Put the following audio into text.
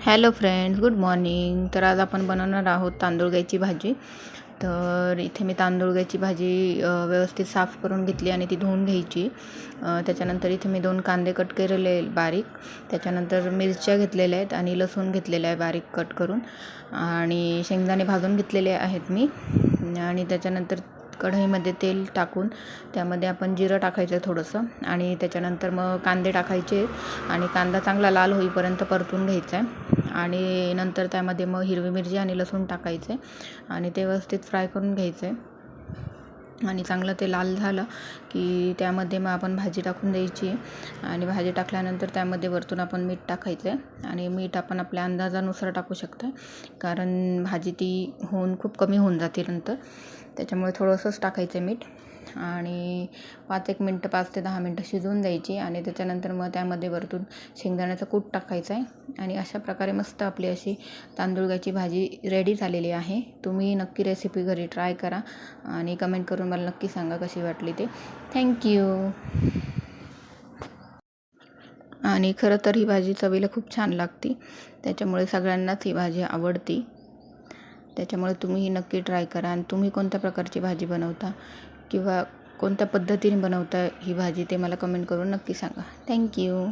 Hello friends, good morning. तर आज आपण बनवणार आहोत तांदूळग्याची भाजी. तर इथे मी तांदूळग्याची भाजी व्यवस्थित साफ करून घेतली आणि ती धुवून घ्यायची. त्याच्यानंतर इथे मी 2 कांदे कट केलेले बारीक, त्याच्यानंतर मिरच्या घेतलेल्या आहेत आणि लसूण घेतलेलं आहे बारीक कट करून, आणि शेंगदाणे भाजून घेतलेले आहेत मी. आणि त्याच्यानंतर कढईमध्ये तेल टाकून त्यामध्ये आपण जिरं टाकायचं आहे थोडंसं, आणि त्याच्यानंतर मग कांदे टाकायचे आणि कांदा चांगला लाल होईपर्यंत परतून घ्यायचा आहे. आणि नंतर त्यामध्ये मग हिरवी मिरची आणि लसूण टाकायचे आणि ते व्यवस्थित फ्राय करून घ्यायचं आहे. आणि चांगलं ते लाल झालं की त्यामध्ये मग आपण भाजी टाकून द्यायची. आणि भाजी टाकल्यानंतर त्यामध्ये वरतून आपण मीठ टाकायचं आहे, आणि मीठ आपण आपल्या अंदाजानुसार टाकू शकता, कारण भाजी ती खूप कमी होऊन जाते नंतर, त्याच्यामुळे थोडंसंच टाकायचं आहे मीठ. आणि 5 ते 10 मिनटं शिजवून द्यायची. आणि त्याच्यानंतर मग त्यामध्ये वरतून शेंगदाण्याचं कूट टाकायचं आहे. आणि अशा प्रकारे मस्त आपली अशी तांदूळग्याची भाजी रेडी झालेली आहे. तुम्ही नक्की रेसिपी घरी ट्राय करा आणि कमेंट करून मला नक्की सांगा कशी वाटली ते. थँक्यू. आणि खरं तर ही भाजी चवीला खूप छान लागते, त्याच्यामुळे सगळ्यांनाच ही भाजी आवडते. त्याच्यामुळे तुम्हीही नक्की ट्राय करा. आणि तुम्ही कोणत्या प्रकारची भाजी बनवता किंवा कोणत्या पद्धतीने बनवता ही भाजी ते मला कमेंट करून नक्की सांगा. थँक्यू.